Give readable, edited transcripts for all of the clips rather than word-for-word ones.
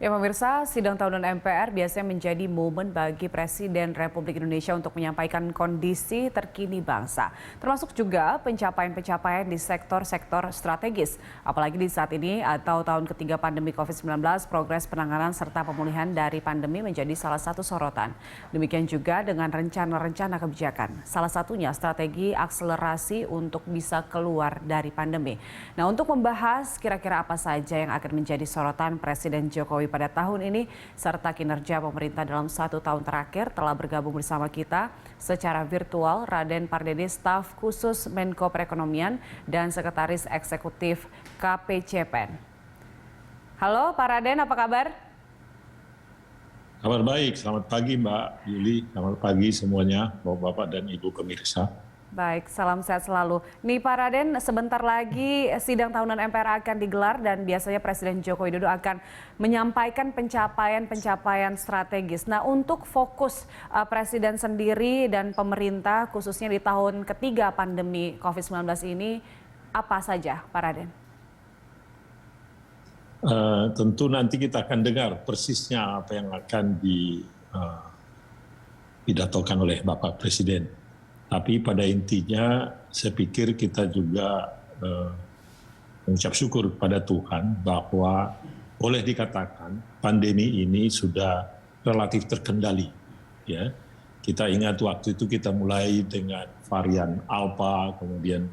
Ya pemirsa, sidang tahunan MPR biasanya menjadi momen bagi Presiden Republik Indonesia untuk menyampaikan kondisi terkini bangsa. Termasuk juga pencapaian-pencapaian di sektor-sektor strategis. Apalagi di saat ini atau tahun ketiga pandemi COVID-19, progres penanganan serta pemulihan dari pandemi menjadi salah satu sorotan. Demikian juga dengan rencana-rencana kebijakan. Salah satunya strategi akselerasi untuk bisa keluar dari pandemi. Nah, untuk membahas kira-kira apa saja yang akan menjadi sorotan Presiden Jokowi pada tahun ini serta kinerja pemerintah dalam 1 tahun terakhir telah bergabung bersama kita secara virtual Raden Pardede, staf khusus Menko Perekonomian dan Sekretaris Eksekutif KPCPEN. Halo Pak Raden, apa kabar? Kabar baik, selamat pagi Mbak Yuli, selamat pagi semuanya, Bapak dan Ibu pemirsa. Baik, salam sehat selalu. Nih Pak Raden, sebentar lagi sidang tahunan MPR akan digelar dan biasanya Presiden Joko Widodo akan menyampaikan pencapaian-pencapaian strategis. Nah, untuk fokus Presiden sendiri dan pemerintah khususnya di tahun ketiga pandemi COVID-19 ini, apa saja Pak Raden? Tentu nanti kita akan dengar persisnya apa yang akan dipidatokan oleh Bapak Presiden. Tapi pada intinya saya pikir kita juga mengucap syukur kepada Tuhan bahwa boleh dikatakan pandemi ini sudah relatif terkendali. Ya, kita ingat waktu itu kita mulai dengan varian Alpha, kemudian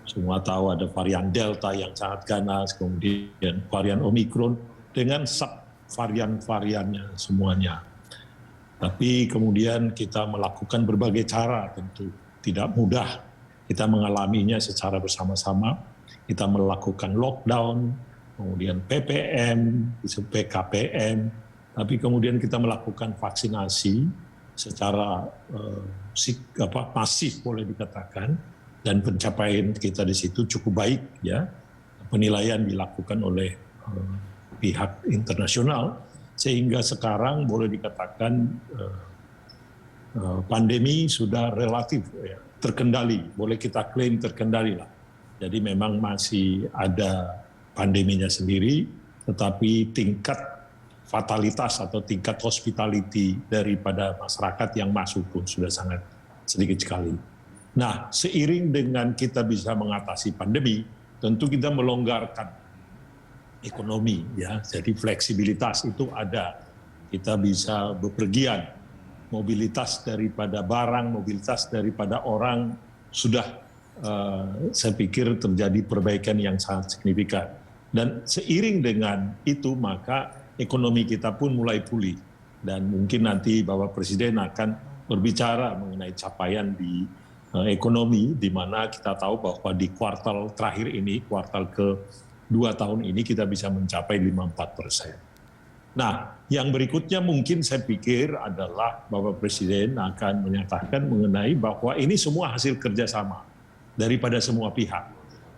semua tahu ada varian Delta yang sangat ganas, kemudian varian Omicron dengan sub-varian-variannya semuanya. Tapi kemudian kita melakukan berbagai cara, tentu tidak mudah. Kita mengalaminya secara bersama-sama. Kita melakukan lockdown, kemudian PPM, PKPM, tapi kemudian kita melakukan vaksinasi secara masif boleh dikatakan, dan pencapaian kita di situ cukup baik, ya. Penilaian dilakukan oleh pihak internasional. Sehingga sekarang boleh dikatakan pandemi sudah relatif terkendali, boleh kita klaim terkendali lah. Jadi memang masih ada pandeminya sendiri, tetapi tingkat fatalitas atau tingkat hospitality daripada masyarakat yang masuk pun sudah sangat sedikit sekali. Nah, seiring dengan kita bisa mengatasi pandemi, tentu kita melonggarkan ekonomi, ya. Jadi fleksibilitas itu ada. Kita bisa bepergian, mobilitas daripada barang, mobilitas daripada orang sudah saya pikir terjadi perbaikan yang sangat signifikan. Dan seiring dengan itu maka ekonomi kita pun mulai pulih. Dan mungkin nanti Bapak Presiden akan berbicara mengenai capaian di ekonomi, di mana kita tahu bahwa di kuartal terakhir ini, kuartal ke-2 tahun ini kita bisa mencapai 54%. Nah, yang berikutnya mungkin saya pikir adalah Bapak Presiden akan menyatakan mengenai bahwa ini semua hasil kerjasama daripada semua pihak.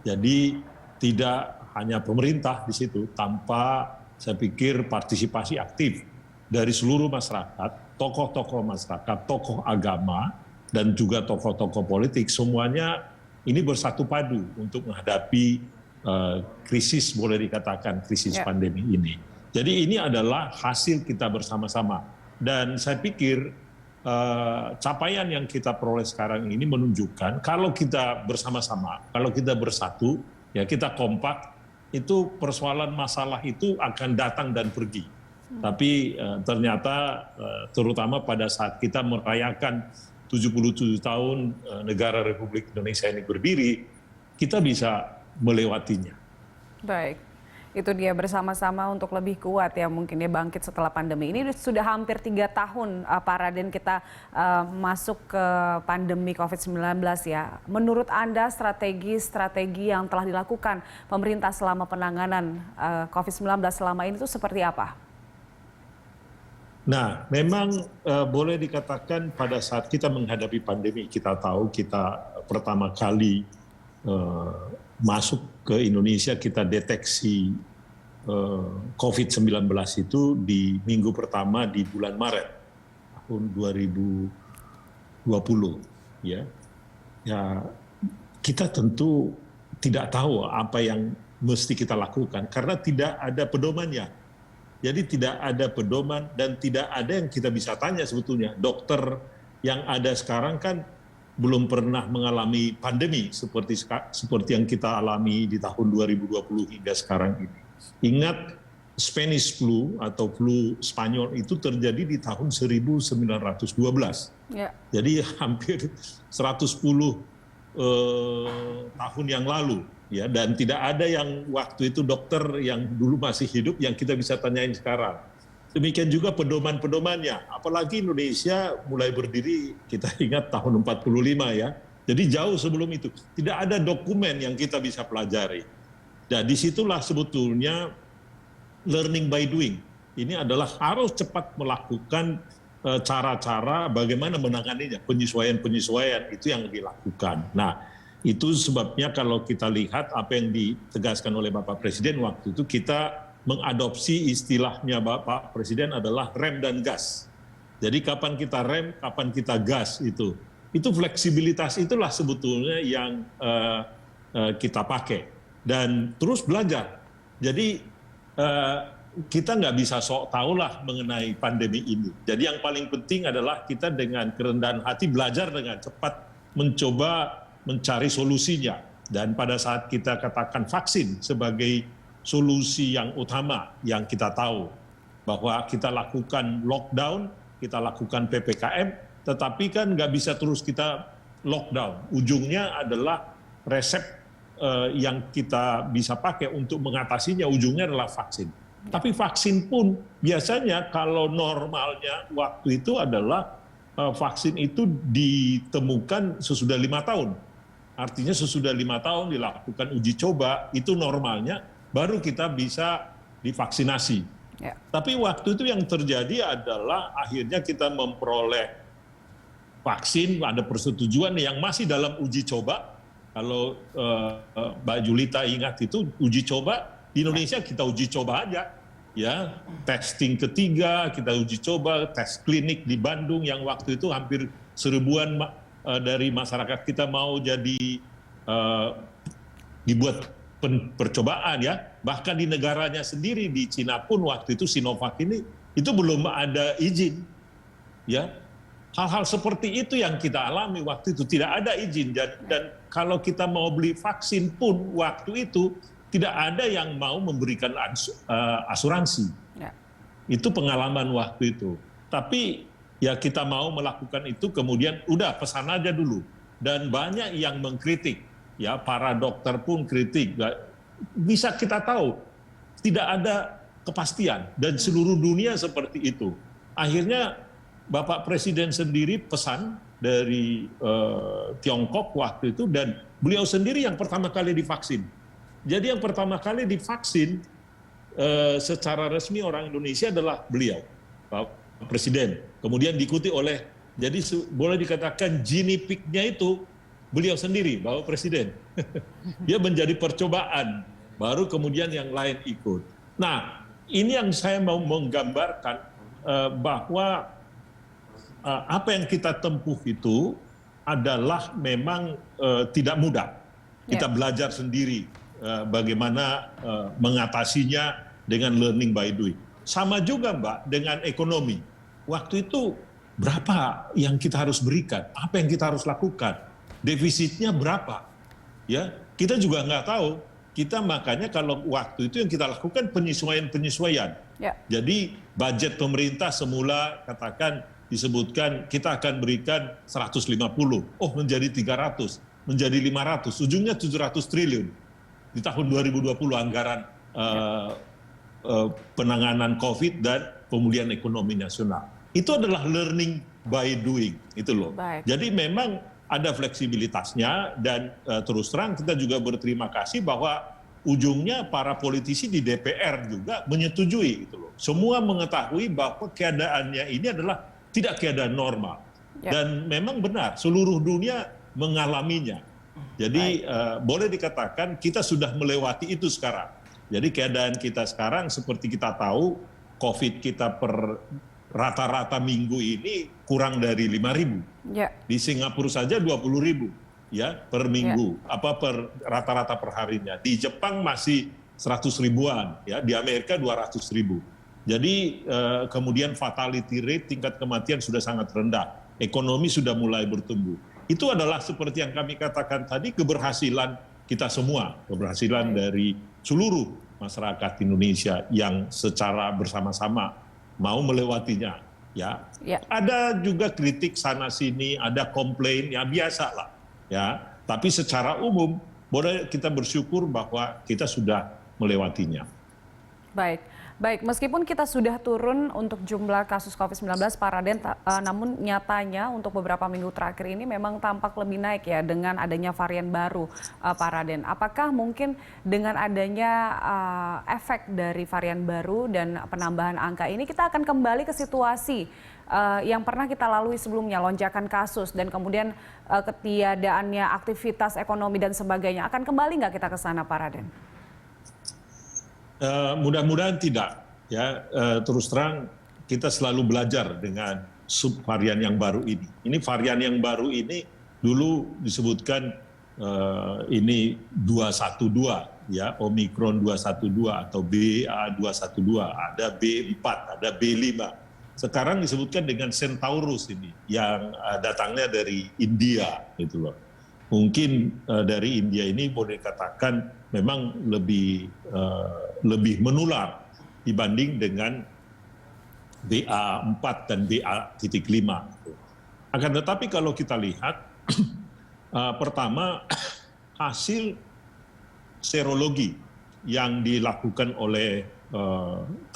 Jadi tidak hanya pemerintah di situ, tanpa saya pikir partisipasi aktif dari seluruh masyarakat, tokoh-tokoh masyarakat, tokoh agama, dan juga tokoh-tokoh politik, semuanya ini bersatu padu untuk menghadapi krisis, boleh dikatakan krisis pandemi ini. Jadi ini adalah hasil kita bersama-sama. Dan saya pikir capaian yang kita peroleh sekarang ini menunjukkan kalau kita bersama-sama, kalau kita bersatu, ya kita kompak, itu persoalan masalah itu akan datang dan pergi. Tapi ternyata terutama pada saat kita merayakan 77 tahun negara Republik Indonesia ini berdiri, kita bisa melewatinya. Baik, itu dia bersama-sama untuk lebih kuat ya, mungkin dia bangkit setelah pandemi. Ini sudah hampir 3 tahun Pak Raden kita masuk ke pandemi COVID-19 ya. Menurut Anda strategi yang telah dilakukan pemerintah selama penanganan COVID-19 selama ini itu seperti apa? Nah, memang boleh dikatakan pada saat kita menghadapi pandemi, kita tahu kita pertama kali masuk ke Indonesia, kita deteksi COVID-19 itu di minggu pertama di bulan Maret tahun 2020. Ya, kita tentu tidak tahu apa yang mesti kita lakukan karena tidak ada pedomannya. Jadi tidak ada pedoman dan tidak ada yang kita bisa tanya sebetulnya. Dokter yang ada sekarang kan belum pernah mengalami pandemi seperti yang kita alami di tahun 2020 hingga sekarang ini. Ingat Spanish flu atau flu Spanyol itu terjadi di tahun 1912. Ya. Jadi hampir 110 tahun yang lalu. Ya, dan tidak ada yang waktu itu dokter yang dulu masih hidup yang kita bisa tanyain sekarang. Demikian juga pedoman-pedomannya. Apalagi Indonesia mulai berdiri, kita ingat tahun 45 ya. Jadi jauh sebelum itu. Tidak ada dokumen yang kita bisa pelajari. Dan disitulah sebetulnya learning by doing. Ini adalah harus cepat melakukan cara-cara bagaimana menanganinya. Penyesuaian-penyesuaian itu yang dilakukan. Nah, itu sebabnya kalau kita lihat apa yang ditegaskan oleh Bapak Presiden waktu itu, kita mengadopsi istilahnya Bapak Presiden adalah rem dan gas. Jadi kapan kita rem, kapan kita gas itu. Itu fleksibilitas itulah sebetulnya yang kita pakai. Dan terus belajar. Jadi kita nggak bisa sok tahu lah mengenai pandemi ini. Jadi yang paling penting adalah kita dengan kerendahan hati belajar dengan cepat mencoba mencari solusinya. Dan pada saat kita katakan vaksin sebagai solusi yang utama yang kita tahu, bahwa kita lakukan lockdown, kita lakukan PPKM, tetapi kan nggak bisa terus kita lockdown. Ujungnya adalah resep yang kita bisa pakai untuk mengatasinya, ujungnya adalah vaksin. Tapi vaksin pun biasanya kalau normalnya waktu itu adalah vaksin itu ditemukan sesudah 5 tahun. Artinya sesudah 5 tahun dilakukan uji coba, itu normalnya baru kita bisa divaksinasi. Ya. Tapi waktu itu yang terjadi adalah akhirnya kita memperoleh vaksin, ada persetujuan yang masih dalam uji coba. Kalau Mbak Julita ingat itu uji coba, di Indonesia kita uji coba aja. Ya, testing ketiga kita uji coba, tes klinik di Bandung yang waktu itu hampir 1000-an dari masyarakat kita mau jadi dibuat percobaan ya. Bahkan di negaranya sendiri di Cina pun waktu itu Sinovac ini itu belum ada izin. Ya. Hal-hal seperti itu yang kita alami waktu itu, tidak ada izin dan kalau kita mau beli vaksin pun waktu itu tidak ada yang mau memberikan asuransi. Ya. Itu pengalaman waktu itu. Tapi ya kita mau melakukan itu, kemudian udah pesan aja dulu. Dan banyak yang mengkritik, ya para dokter pun kritik. Bisa kita tahu, tidak ada kepastian. Dan seluruh dunia seperti itu. Akhirnya Bapak Presiden sendiri pesan dari Tiongkok waktu itu, dan beliau sendiri yang pertama kali divaksin. Jadi yang pertama kali divaksin secara resmi orang Indonesia adalah beliau, Pak Presiden. Kemudian diikuti oleh, jadi boleh dikatakan genie pig-nya itu beliau sendiri, Bapak Presiden. Dia menjadi percobaan, baru kemudian yang lain ikut. Nah, ini yang saya mau menggambarkan bahwa apa yang kita tempuh itu adalah memang tidak mudah. Kita belajar sendiri. Bagaimana mengatasinya dengan learning by doing. Sama juga Mbak dengan ekonomi. Waktu itu berapa yang kita harus berikan? Apa yang kita harus lakukan? Defisitnya berapa? Ya, kita juga nggak tahu. Kita makanya kalau waktu itu yang kita lakukan penyesuaian-penyesuaian. Ya. Jadi budget pemerintah semula katakan disebutkan kita akan berikan 150. Oh menjadi 300, menjadi 500. Ujungnya 700 triliun. Di tahun 2020 anggaran penanganan COVID dan pemulihan ekonomi nasional. Itu adalah learning by doing, itu loh. Baik. Jadi memang ada fleksibilitasnya dan terus terang kita juga berterima kasih bahwa ujungnya para politisi di DPR juga menyetujui, itu loh. Semua mengetahui bahwa keadaannya ini adalah tidak keadaan normal. Ya. Dan memang benar seluruh dunia mengalaminya. Jadi boleh dikatakan kita sudah melewati itu sekarang. Jadi keadaan kita sekarang seperti kita tahu, COVID kita per rata-rata minggu ini kurang dari 5.000. Ya. Di Singapura saja 20.000 ya per minggu, per rata-rata per harinya. Di Jepang masih 100 ribuan, ya di Amerika 200.000. Jadi kemudian fatality rate, tingkat kematian sudah sangat rendah. Ekonomi sudah mulai bertumbuh. Itu adalah seperti yang kami katakan tadi, keberhasilan kita semua, keberhasilan dari seluruh masyarakat Indonesia yang secara bersama-sama mau melewatinya. Ya, ada juga kritik sana sini, ada komplain, ya biasa lah. Ya, tapi secara umum boleh kita bersyukur bahwa kita sudah melewatinya. Baik, meskipun kita sudah turun untuk jumlah kasus COVID-19, Pak Raden, namun nyatanya untuk beberapa minggu terakhir ini memang tampak lebih naik ya dengan adanya varian baru, Pak Raden. Apakah mungkin dengan adanya efek dari varian baru dan penambahan angka ini kita akan kembali ke situasi yang pernah kita lalui sebelumnya, lonjakan kasus dan kemudian ketiadaannya aktivitas ekonomi dan sebagainya, akan kembali nggak kita ke sana, Pak Raden? Mudah-mudahan tidak. Ya, terus terang kita selalu belajar dengan subvarian yang baru ini. Ini varian yang baru ini dulu disebutkan ini 212, ya, Omicron 212 atau BA212, ada B4, ada B5. Sekarang disebutkan dengan Centaurus ini yang datangnya dari India, gitu loh. Mungkin dari India ini boleh dikatakan memang lebih menular dibanding dengan BA4 dan BA.5. Akan tetapi kalau kita lihat, pertama hasil serologi yang dilakukan oleh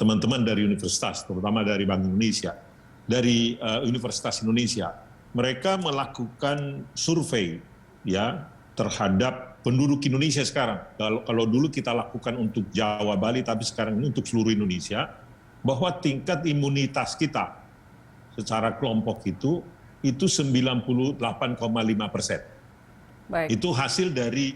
teman-teman dari universitas, terutama dari Bank Indonesia, dari Universitas Indonesia, mereka melakukan survei ya terhadap penduduk Indonesia sekarang. Kalau dulu kita lakukan untuk Jawa, Bali, tapi sekarang ini untuk seluruh Indonesia, bahwa tingkat imunitas kita secara kelompok itu 98,5%. Itu hasil dari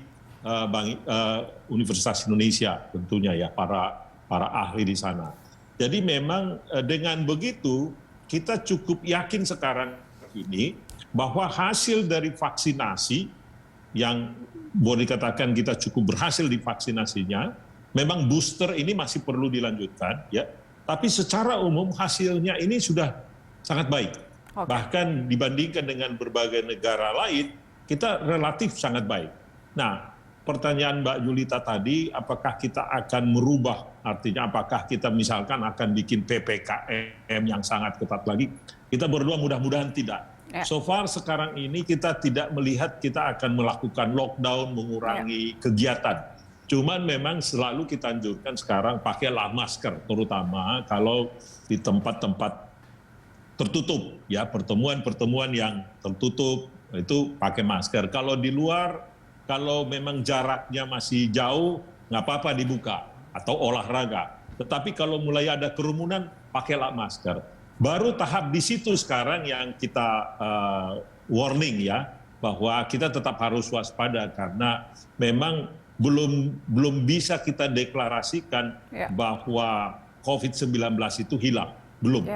Universitas Indonesia tentunya ya, para ahli di sana. Jadi memang dengan begitu kita cukup yakin sekarang ini bahwa hasil dari vaksinasi yang boleh dikatakan kita cukup berhasil di vaksinasinya, memang booster ini masih perlu dilanjutkan, ya. Tapi secara umum hasilnya ini sudah sangat baik. Bahkan dibandingkan dengan berbagai negara lain, kita relatif sangat baik. Nah, pertanyaan Mbak Julita tadi, apakah kita akan merubah, artinya apakah kita misalkan akan bikin PPKM yang sangat ketat lagi? Kita berdoa mudah-mudahan tidak. So far sekarang ini kita tidak melihat kita akan melakukan lockdown, mengurangi kegiatan. Cuman memang selalu kita anjurkan sekarang pakailah masker, terutama kalau di tempat-tempat tertutup, ya, pertemuan-pertemuan yang tertutup itu pakai masker. Kalau di luar, kalau memang jaraknya masih jauh, nggak apa-apa dibuka atau olahraga. Tetapi kalau mulai ada kerumunan, pakailah masker. Baru tahap di situ sekarang yang kita warning ya, bahwa kita tetap harus waspada karena memang belum bisa kita deklarasikan bahwa COVID-19 itu hilang, belum.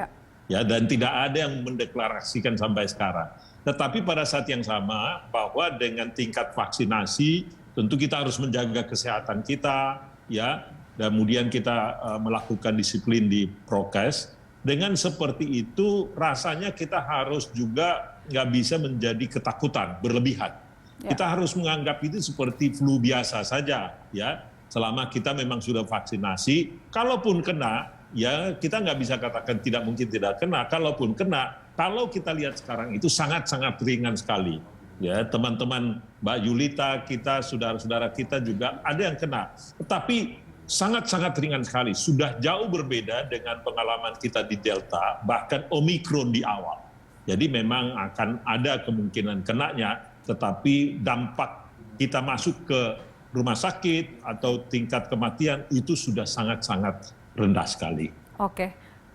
Ya, dan tidak ada yang mendeklarasikan sampai sekarang. Tetapi pada saat yang sama bahwa dengan tingkat vaksinasi tentu kita harus menjaga kesehatan kita, ya, dan kemudian kita melakukan disiplin di prokes. Dengan seperti itu rasanya kita harus juga nggak bisa menjadi ketakutan berlebihan. Kita harus menganggap itu seperti flu biasa saja, ya. Selama kita memang sudah vaksinasi, kalaupun kena, ya kita nggak bisa katakan tidak mungkin tidak kena. Kalaupun kena, kalau kita lihat sekarang itu sangat-sangat ringan sekali. Ya, teman-teman Mbak Julita, kita, saudara-saudara kita juga ada yang kena. Tetapi sangat-sangat ringan sekali, sudah jauh berbeda dengan pengalaman kita di Delta, bahkan Omicron di awal. Jadi memang akan ada kemungkinan kenanya, tetapi dampak kita masuk ke rumah sakit atau tingkat kematian itu sudah sangat-sangat rendah sekali.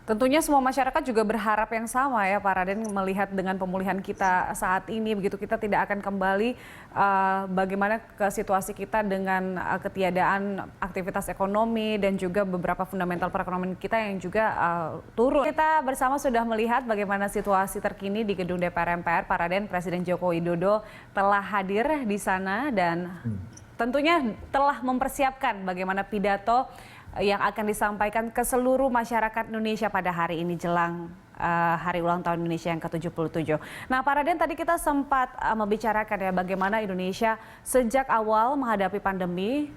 Tentunya semua masyarakat juga berharap yang sama ya Pak Raden, melihat dengan pemulihan kita saat ini, begitu kita tidak akan kembali bagaimana ke situasi kita dengan ketiadaan aktivitas ekonomi dan juga beberapa fundamental perekonomian kita yang juga turun. Kita bersama sudah melihat bagaimana situasi terkini di gedung DPR MPR. Pak Raden, Presiden Joko Widodo telah hadir di sana dan tentunya telah mempersiapkan bagaimana pidato yang akan disampaikan ke seluruh masyarakat Indonesia pada hari ini jelang Hari Ulang Tahun Indonesia yang ke-77. Nah, Pak Raden, tadi kita sempat membicarakan ya bagaimana Indonesia sejak awal menghadapi pandemi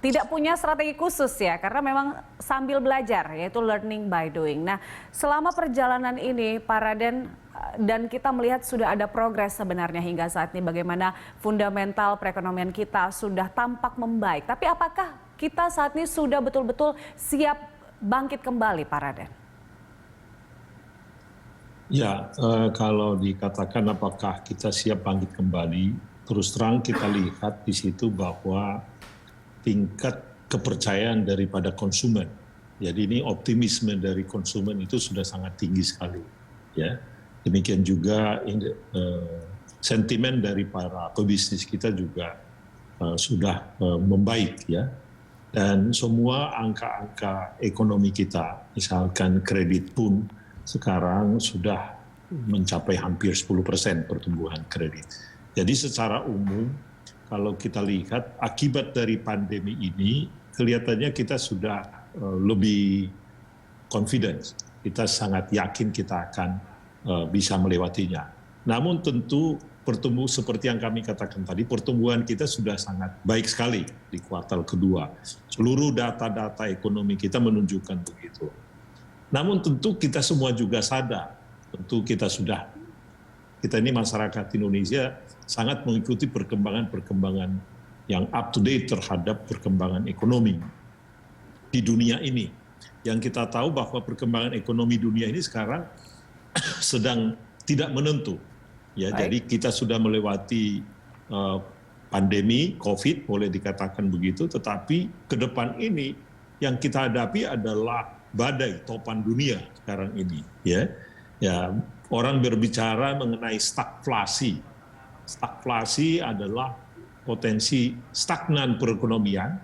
tidak punya strategi khusus ya, karena memang sambil belajar, yaitu learning by doing. Nah, selama perjalanan ini, Pak Raden, dan kita melihat sudah ada progres sebenarnya hingga saat ini, bagaimana fundamental perekonomian kita sudah tampak membaik. Tapi apakah kita saat ini sudah betul-betul siap bangkit kembali, Pak Raden? Ya, kalau dikatakan apakah kita siap bangkit kembali, terus terang kita lihat di situ bahwa tingkat kepercayaan daripada konsumen. Jadi ini optimisme dari konsumen itu sudah sangat tinggi sekali. Ya, demikian juga sentimen dari para pebisnis kita juga sudah membaik ya. Dan semua angka-angka ekonomi kita, misalkan kredit pun sekarang sudah mencapai hampir 10% pertumbuhan kredit. Jadi secara umum kalau kita lihat akibat dari pandemi ini kelihatannya kita sudah lebih confident. Kita sangat yakin kita akan bisa melewatinya. Namun tentu pertumbuhan seperti yang kami katakan tadi, pertumbuhan kita sudah sangat baik sekali di kuartal kedua. Seluruh data-data ekonomi kita menunjukkan begitu. Namun tentu kita semua juga sadar, tentu kita ini masyarakat Indonesia sangat mengikuti perkembangan-perkembangan yang up to date terhadap perkembangan ekonomi di dunia ini. Yang kita tahu bahwa perkembangan ekonomi dunia ini sekarang sedang tidak menentu. Ya, jadi kita sudah melewati pandemi COVID, boleh dikatakan begitu, tetapi ke depan ini yang kita hadapi adalah badai topan dunia sekarang ini. Ya, orang berbicara mengenai stagflasi. Stagflasi adalah potensi stagnan perekonomian,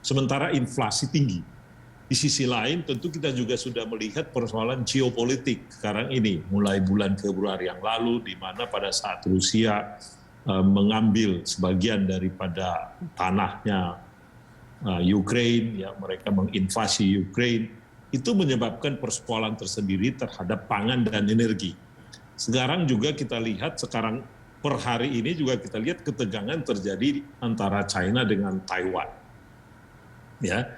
sementara inflasi tinggi. Di sisi lain tentu kita juga sudah melihat persoalan geopolitik sekarang ini, mulai bulan Februari yang lalu, di mana pada saat Rusia mengambil sebagian daripada tanahnya Ukraine, ya, mereka menginvasi Ukraine, itu menyebabkan persoalan tersendiri terhadap pangan dan energi. Sekarang juga kita lihat, sekarang per hari ini juga kita lihat ketegangan terjadi antara China dengan Taiwan. Ya,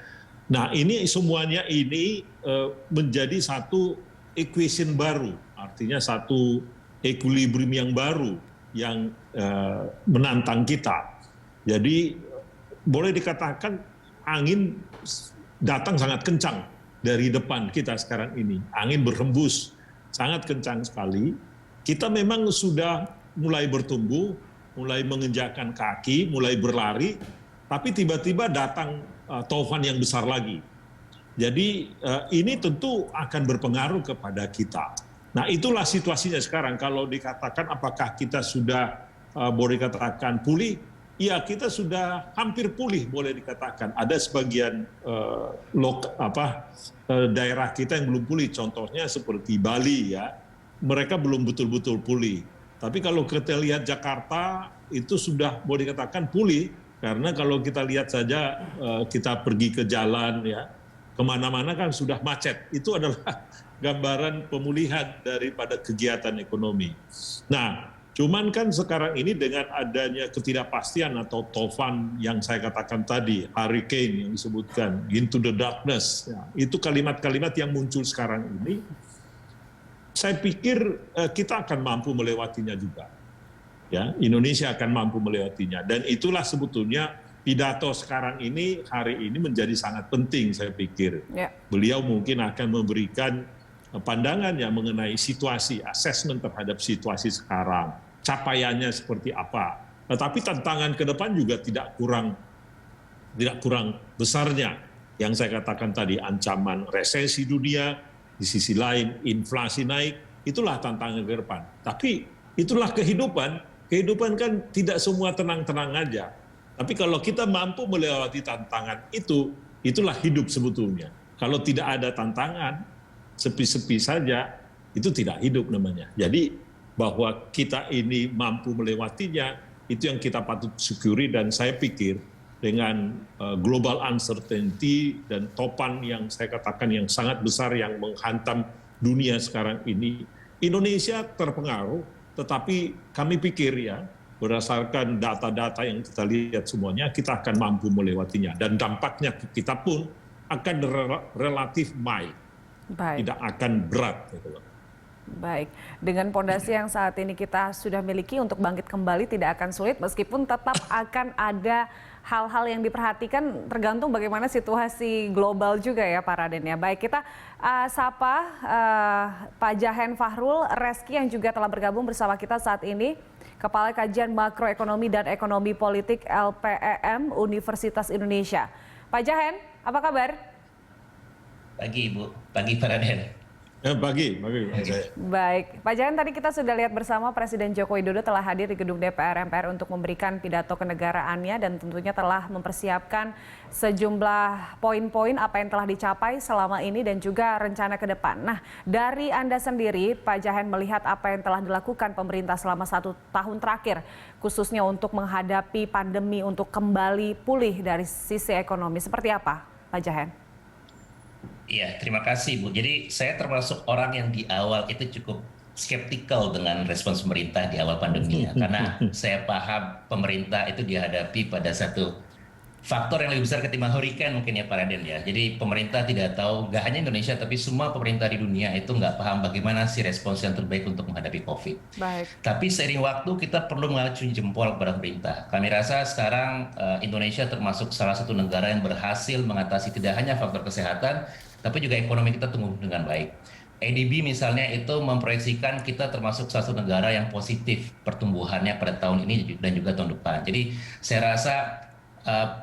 nah ini semuanya ini menjadi satu equation baru, artinya satu equilibrium yang baru yang menantang kita. Jadi boleh dikatakan angin datang sangat kencang dari depan kita sekarang ini. Angin berhembus sangat kencang sekali. Kita memang sudah mulai bertumbuh, mulai menginjakkan kaki, mulai berlari, tapi tiba-tiba datang taufan yang besar lagi. Jadi ini tentu akan berpengaruh kepada kita. Nah, itulah situasinya sekarang. Kalau dikatakan apakah kita sudah boleh dikatakan pulih, ya kita sudah hampir pulih boleh dikatakan. Ada sebagian daerah kita yang belum pulih, contohnya seperti Bali ya, mereka belum betul-betul pulih. Tapi kalau kita lihat Jakarta itu sudah boleh dikatakan pulih, karena kalau kita lihat saja kita pergi ke jalan ya, kemana-mana kan sudah macet. Itu adalah gambaran pemulihan daripada kegiatan ekonomi. Nah, cuman kan sekarang ini dengan adanya ketidakpastian atau taufan yang saya katakan tadi, hurricane yang disebutkan, into the darkness, ya, itu kalimat-kalimat yang muncul sekarang ini, saya pikir kita akan mampu melewatinya juga. Ya, Indonesia akan mampu melewatinya. Dan itulah sebetulnya pidato sekarang ini, hari ini menjadi sangat penting saya pikir. Ya. Beliau mungkin akan memberikan pandangannya mengenai situasi, assessment terhadap situasi sekarang, capaiannya seperti apa. Tetapi tantangan ke depan juga tidak kurang besarnya. Yang saya katakan tadi, ancaman resesi dunia, di sisi lain inflasi naik, itulah tantangan ke depan. Tapi itulah kehidupan. Kehidupan kan tidak semua tenang-tenang aja. Tapi kalau kita mampu melewati tantangan itu, itulah hidup sebetulnya. Kalau tidak ada tantangan, sepi-sepi saja, itu tidak hidup namanya. Jadi bahwa kita ini mampu melewatinya, itu yang kita patut syukuri, dan saya pikir dengan global uncertainty dan topan yang saya katakan yang sangat besar yang menghantam dunia sekarang ini, Indonesia terpengaruh, tetapi kami pikir ya, berdasarkan data-data yang kita lihat semuanya, kita akan mampu melewatinya. Dan dampaknya kita pun akan relatif mild, tidak akan berat. Gitu loh. Baik, dengan pondasi yang saat ini kita sudah miliki untuk bangkit kembali tidak akan sulit, meskipun tetap akan ada hal-hal yang diperhatikan tergantung bagaimana situasi global juga ya Pak Raden ya. Baik, kita sapa Pak Jahen Fahrul Reski yang juga telah bergabung bersama kita saat ini, Kepala Kajian Makroekonomi dan Ekonomi Politik LPEM Universitas Indonesia. Pak Jahen, apa kabar? Pagi Ibu, pagi Pak Raden. Pagi. Baik, Pak Jahen, tadi kita sudah lihat bersama Presiden Joko Widodo telah hadir di gedung DPR MPR untuk memberikan pidato kenegaraannya dan tentunya telah mempersiapkan sejumlah poin-poin apa yang telah dicapai selama ini dan juga rencana ke depan. Nah, dari Anda sendiri, Pak Jahen, melihat apa yang telah dilakukan pemerintah selama 1 tahun terakhir, khususnya untuk menghadapi pandemi, untuk kembali pulih dari sisi ekonomi, seperti apa, Pak Jahen? Iya, terima kasih Bu. Jadi saya termasuk orang yang di awal itu cukup skeptikal dengan respons pemerintah di awal pandemi ya. Karena saya paham pemerintah itu dihadapi pada satu faktor yang lebih besar ketimbang hurricane mungkin ya Pak Raden ya. Jadi pemerintah tidak tahu, nggak hanya Indonesia tapi semua pemerintah di dunia itu nggak paham bagaimana sih respons yang terbaik untuk menghadapi COVID. Baik. Tapi seiring waktu kita perlu mengacungi jempol kepada pemerintah. Kami rasa sekarang Indonesia termasuk salah satu negara yang berhasil mengatasi tidak hanya faktor kesehatan, tapi juga ekonomi kita tumbuh dengan baik. ADB misalnya itu memproyeksikan kita termasuk salah satu negara yang positif pertumbuhannya pada tahun ini dan juga tahun depan. Jadi saya rasa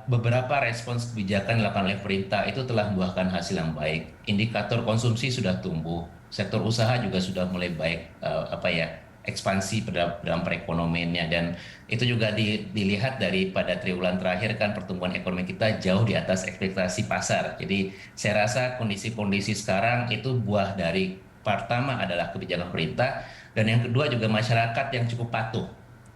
beberapa respons kebijakan dilakukan oleh pemerintah itu telah membuahkan hasil yang baik. Indikator konsumsi sudah tumbuh, sektor usaha juga sudah mulai baik, ekspansi dalam perekonomiannya, dan itu juga dilihat pada triwulan terakhir kan pertumbuhan ekonomi kita jauh di atas ekspektasi pasar. Jadi saya rasa kondisi-kondisi sekarang itu buah dari pertama adalah kebijakan pemerintah dan yang kedua juga masyarakat yang cukup patuh.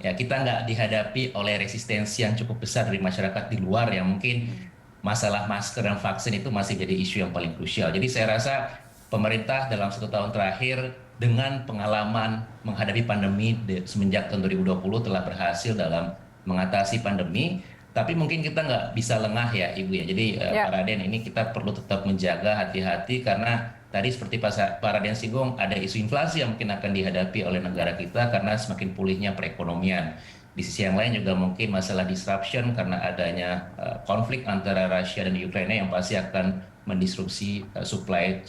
Ya, kita nggak dihadapi oleh resistensi yang cukup besar dari masyarakat di luar yang mungkin masalah masker dan vaksin itu masih jadi isu yang paling krusial. Jadi saya rasa pemerintah dalam 1 tahun terakhir dengan pengalaman menghadapi pandemi semenjak tahun 2020 telah berhasil dalam mengatasi pandemi. Tapi mungkin kita nggak bisa lengah ya Ibu ya. Jadi Pak Raden, ini kita perlu tetap menjaga hati-hati karena tadi seperti Pak Raden singgung ada isu inflasi yang mungkin akan dihadapi oleh negara kita karena semakin pulihnya perekonomian. Di sisi yang lain juga mungkin masalah disruption karena adanya konflik antara Rusia dan Ukraina yang pasti akan mendisrupsi supply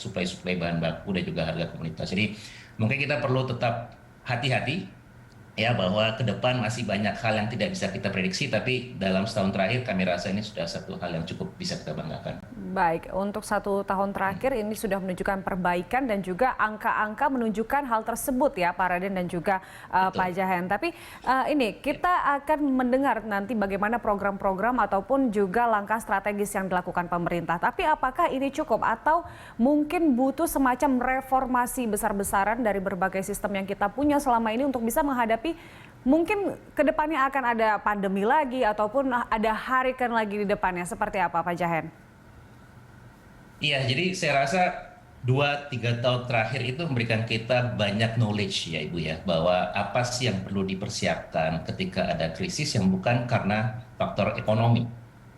bahan baku dan juga harga komoditas. Jadi mungkin kita perlu tetap hati-hati ya bahwa ke depan masih banyak hal yang tidak bisa kita prediksi, tapi dalam setahun terakhir kami rasa ini sudah satu hal yang cukup bisa kita banggakan. Baik, untuk 1 tahun terakhir ini sudah menunjukkan perbaikan dan juga angka-angka menunjukkan hal tersebut ya Pak Raden dan juga Pak Jahen. Tapi ini kita akan mendengar nanti bagaimana program-program ataupun juga langkah strategis yang dilakukan pemerintah. Tapi apakah ini cukup atau mungkin butuh semacam reformasi besar-besaran dari berbagai sistem yang kita punya selama ini untuk bisa menghadapi mungkin kedepannya akan ada pandemi lagi ataupun ada hurricane lagi di depannya, seperti apa Pak Jahen? Iya, jadi saya rasa 2-3 tahun terakhir itu memberikan kita banyak knowledge ya Ibu ya, bahwa apa sih yang perlu dipersiapkan ketika ada krisis yang bukan karena faktor ekonomi.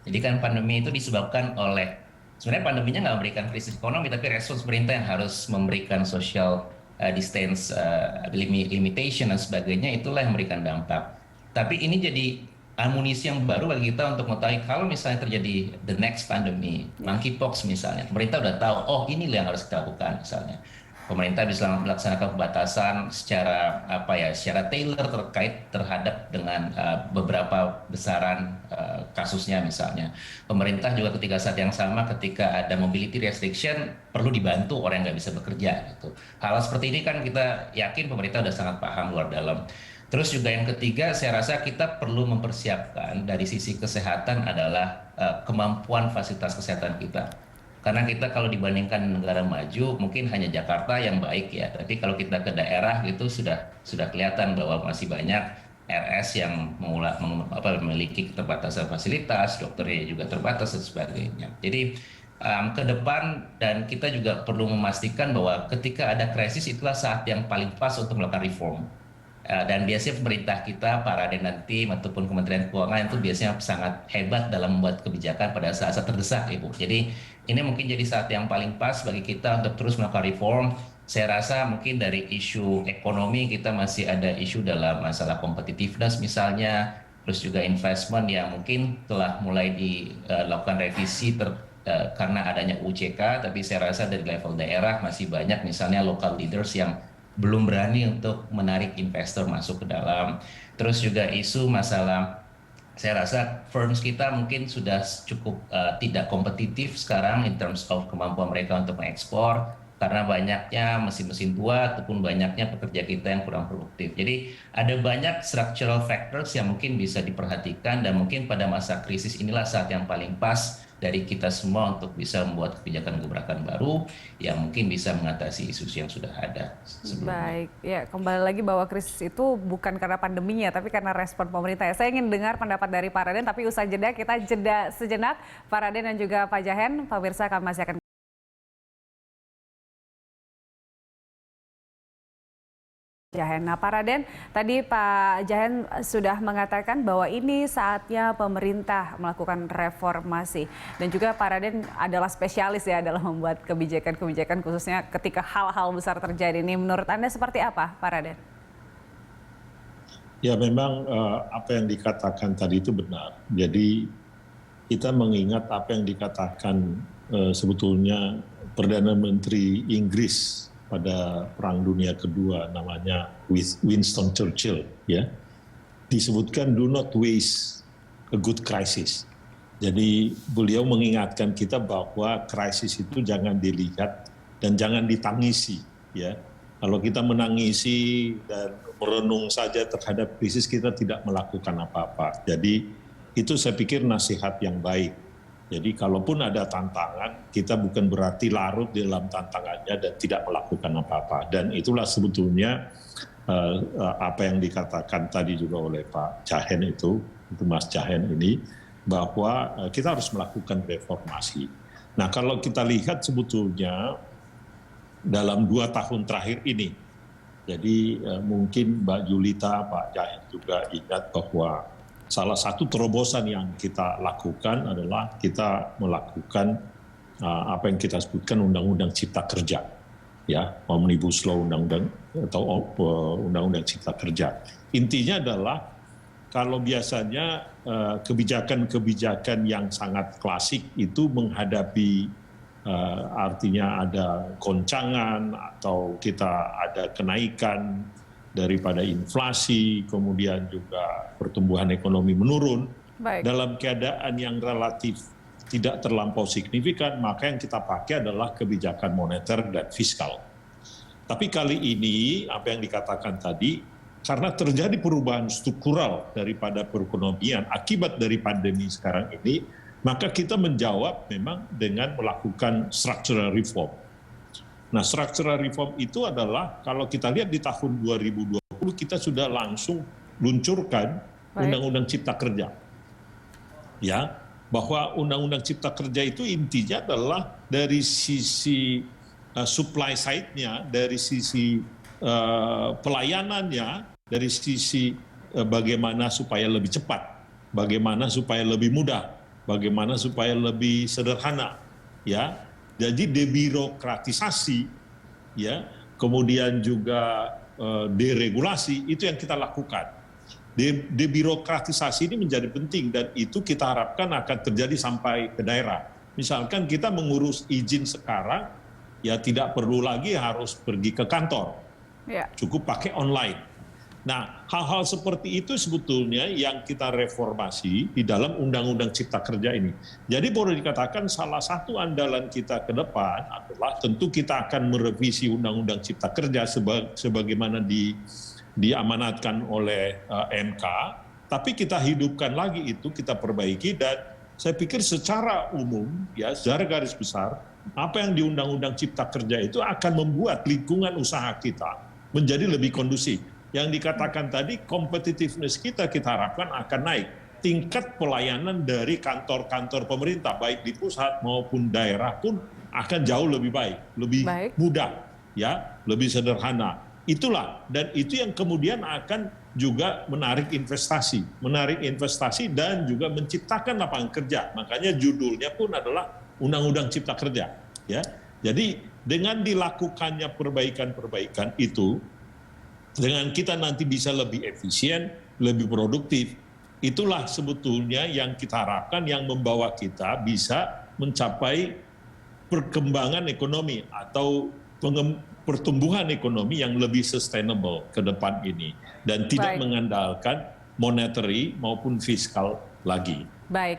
Jadi kan pandemi itu disebabkan oleh, sebenarnya pandeminya nggak memberikan krisis ekonomi, tapi respons pemerintah yang harus memberikan social distance, limitation dan sebagainya, itulah yang memberikan dampak. Tapi ini jadi amunisi yang baru bagi kita untuk mengetahui kalau misalnya terjadi the next pandemi, monkeypox misalnya, pemerintah udah tahu, oh inilah yang harus kita lakukan misalnya. Pemerintah bisa melaksanakan pembatasan secara secara tailor terkait terhadap dengan beberapa besaran kasusnya misalnya. Pemerintah juga ketika saat yang sama ketika ada mobility restriction perlu dibantu orang yang nggak bisa bekerja gitu. Hal seperti ini kan kita yakin pemerintah udah sangat paham luar dalam. Terus juga yang ketiga, saya rasa kita perlu mempersiapkan dari sisi kesehatan adalah kemampuan fasilitas kesehatan kita. Karena kita kalau dibandingkan negara maju, mungkin hanya Jakarta yang baik ya. Tapi kalau kita ke daerah gitu sudah kelihatan bahwa masih banyak RS yang memiliki keterbatasan fasilitas, dokternya juga terbatas dan sebagainya. Jadi ke depan dan kita juga perlu memastikan bahwa ketika ada krisis itulah saat yang paling pas untuk melakukan reform. Dan biasanya pemerintah kita, para Raden tim ataupun Kementerian Keuangan itu biasanya sangat hebat dalam membuat kebijakan pada saat-saat terdesak, Ibu. Jadi ini mungkin jadi saat yang paling pas bagi kita untuk terus melakukan reform. Saya rasa mungkin dari isu ekonomi kita masih ada isu dalam masalah competitiveness misalnya, terus juga investment yang mungkin telah mulai dilakukan revisi karena adanya UJK, tapi saya rasa dari level daerah masih banyak misalnya local leaders yang belum berani untuk menarik investor masuk ke dalam. Terus juga isu masalah, saya rasa firms kita mungkin sudah cukup tidak kompetitif sekarang in terms of kemampuan mereka untuk mengekspor, karena banyaknya mesin-mesin tua ataupun banyaknya pekerja kita yang kurang produktif. Jadi ada banyak structural factors yang mungkin bisa diperhatikan dan mungkin pada masa krisis inilah saat yang paling pas dari kita semua untuk bisa membuat kebijakan gebrakan baru yang mungkin bisa mengatasi isu yang sudah ada sebelumnya. Baik, ya kembali lagi bahwa krisis itu bukan karena pandeminya, tapi karena respon pemerintah. Ya, saya ingin dengar pendapat dari Pak Raden, tapi usai jeda kita jeda sejenak. Pak Raden dan juga Pak Jahen, pemirsa kami masih akan Jahen. Nah, Pak Raden, tadi Pak Jahen sudah mengatakan bahwa ini saatnya pemerintah melakukan reformasi. Dan juga Pak Raden adalah spesialis ya dalam membuat kebijakan-kebijakan khususnya ketika hal-hal besar terjadi. Ini menurut Anda seperti apa, Pak Raden? Ya memang apa yang dikatakan tadi itu benar. Jadi kita mengingat apa yang dikatakan sebetulnya Perdana Menteri Inggris pada Perang Dunia Kedua, namanya Winston Churchill, ya, disebutkan do not waste a good crisis. Jadi beliau mengingatkan kita bahwa krisis itu jangan dilihat dan jangan ditangisi, ya. Kalau kita menangisi dan merenung saja terhadap krisis, kita tidak melakukan apa-apa. Jadi itu saya pikir nasihat yang baik. Jadi kalaupun ada tantangan, kita bukan berarti larut di dalam tantangannya dan tidak melakukan apa-apa. Dan itulah sebetulnya apa yang dikatakan tadi juga oleh Pak Jahen itu Mas Jahen ini, bahwa kita harus melakukan reformasi. Nah kalau kita lihat sebetulnya dalam 2 tahun terakhir ini, jadi mungkin Mbak Julita, Pak Jahen juga ingat bahwa salah satu terobosan yang kita lakukan adalah kita melakukan apa yang kita sebutkan Undang-Undang Cipta Kerja, ya, Omnibus Law, Undang-Undang atau Undang-Undang Cipta Kerja. Intinya adalah kalau biasanya kebijakan-kebijakan yang sangat klasik itu menghadapi artinya ada goncangan atau kita ada kenaikan daripada inflasi, kemudian juga pertumbuhan ekonomi menurun. Baik. Dalam keadaan yang relatif tidak terlampau signifikan, maka yang kita pakai adalah kebijakan moneter dan fiskal. Tapi kali ini, apa yang dikatakan tadi, karena terjadi perubahan struktural daripada perekonomian akibat dari pandemi sekarang ini, maka kita menjawab memang dengan melakukan structural reform. Nah, structural reform itu adalah kalau kita lihat di tahun 2020 kita sudah langsung luncurkan Undang-Undang Cipta Kerja. Ya, bahwa Undang-Undang Cipta Kerja itu intinya adalah dari sisi supply side-nya, dari sisi pelayanannya, dari sisi bagaimana supaya lebih cepat, bagaimana supaya lebih mudah, bagaimana supaya lebih sederhana, ya. Jadi debirokratisasi, ya, kemudian juga deregulasi, itu yang kita lakukan. Debirokratisasi ini menjadi penting dan itu kita harapkan akan terjadi sampai ke daerah. Misalkan kita mengurus izin sekarang, ya tidak perlu lagi harus pergi ke kantor, cukup pakai online. Nah, hal-hal seperti itu sebetulnya yang kita reformasi di dalam Undang-Undang Cipta Kerja ini. Jadi boleh dikatakan salah satu andalan kita ke depan adalah tentu kita akan merevisi Undang-Undang Cipta Kerja sebagaimana diamanatkan oleh MK, tapi kita hidupkan lagi itu, kita perbaiki, dan saya pikir secara umum, ya secara garis besar, apa yang di Undang-Undang Cipta Kerja itu akan membuat lingkungan usaha kita menjadi lebih kondusif. yang dikatakan tadi, competitiveness kita harapkan akan naik. Tingkat pelayanan dari kantor-kantor pemerintah, baik di pusat maupun daerah pun akan jauh lebih baik, lebih mudah, ya, lebih sederhana. Itulah, dan itu yang kemudian akan juga menarik investasi dan juga menciptakan lapangan kerja. Makanya judulnya pun adalah Undang-Undang Cipta Kerja. Ya, jadi dengan dilakukannya perbaikan-perbaikan itu, dengan kita nanti bisa lebih efisien, lebih produktif, itulah sebetulnya yang kita harapkan yang membawa kita bisa mencapai perkembangan ekonomi atau pertumbuhan ekonomi yang lebih sustainable ke depan ini dan tidak mengandalkan monetary maupun fiskal lagi. Baik.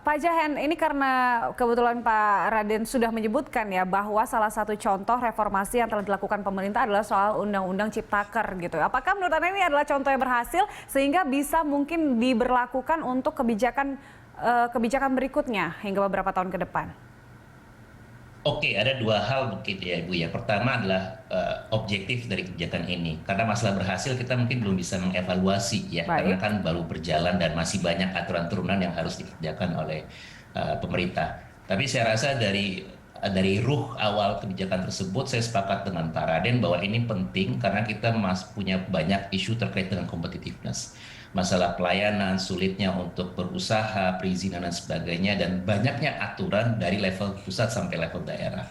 Pak Jahen, ini karena kebetulan Pak Raden sudah menyebutkan ya bahwa salah satu contoh reformasi yang telah dilakukan pemerintah adalah soal Undang-Undang Ciptaker gitu. Apakah menurut Anda ini adalah contoh yang berhasil sehingga bisa mungkin diberlakukan untuk kebijakan berikutnya hingga beberapa tahun ke depan? Oke, ada dua hal mungkin ya Ibu ya. Pertama adalah objektif dari kebijakan ini. Karena masalah berhasil kita mungkin belum bisa mengevaluasi ya. Karena kan baru berjalan dan masih banyak aturan turunan yang harus dikerjakan oleh pemerintah. Tapi saya rasa dari ruh awal kebijakan tersebut saya sepakat dengan Pak Raden bahwa ini penting karena kita punya banyak isu terkait dengan competitiveness. Masalah pelayanan, sulitnya untuk berusaha, perizinan dan sebagainya, dan banyaknya aturan dari level pusat sampai level daerah.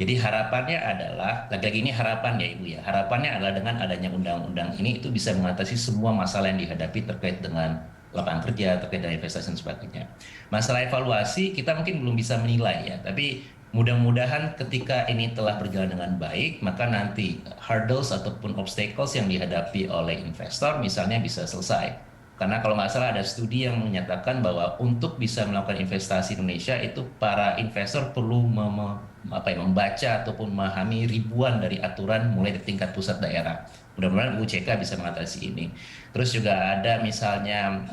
Jadi harapannya adalah, lagi-lagi ini harapan ya Ibu ya, harapannya adalah dengan adanya undang-undang ini itu bisa mengatasi semua masalah yang dihadapi terkait dengan lapangan kerja, terkait dengan investasi dan sebagainya. Masalah evaluasi kita mungkin belum bisa menilai ya, tapi mudah-mudahan ketika ini telah berjalan dengan baik, maka nanti hurdles ataupun obstacles yang dihadapi oleh investor misalnya bisa selesai. Karena kalau nggak salah ada studi yang menyatakan bahwa untuk bisa melakukan investasi Indonesia itu para investor perlu membaca ataupun memahami ribuan dari aturan mulai dari tingkat pusat daerah. Mudah-mudahan UCK bisa mengatasi ini. Terus juga ada misalnya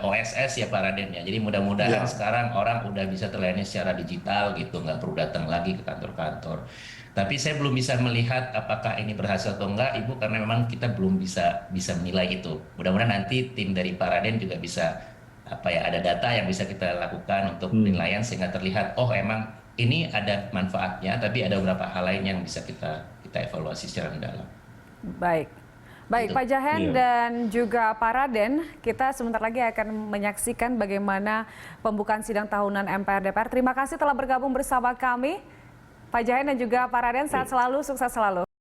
OSS ya Pak Raden ya. Jadi mudah-mudahan sekarang orang udah bisa terlayani secara digital gitu, nggak perlu datang lagi ke kantor-kantor. Tapi saya belum bisa melihat apakah ini berhasil atau enggak, Ibu, karena memang kita belum bisa menilai itu. Mudah-mudahan nanti tim dari Pak Raden juga bisa ada data yang bisa kita lakukan untuk penilaian sehingga terlihat emang ini ada manfaatnya, tapi ada beberapa hal lain yang bisa kita evaluasi secara mendalam. Baik Pak Jahen dan juga Pak Raden, kita sebentar lagi akan menyaksikan bagaimana pembukaan sidang tahunan MPR DPR. Terima kasih telah bergabung bersama kami, Pak Jahen dan juga Pak Raden. Sehat selalu, sukses selalu.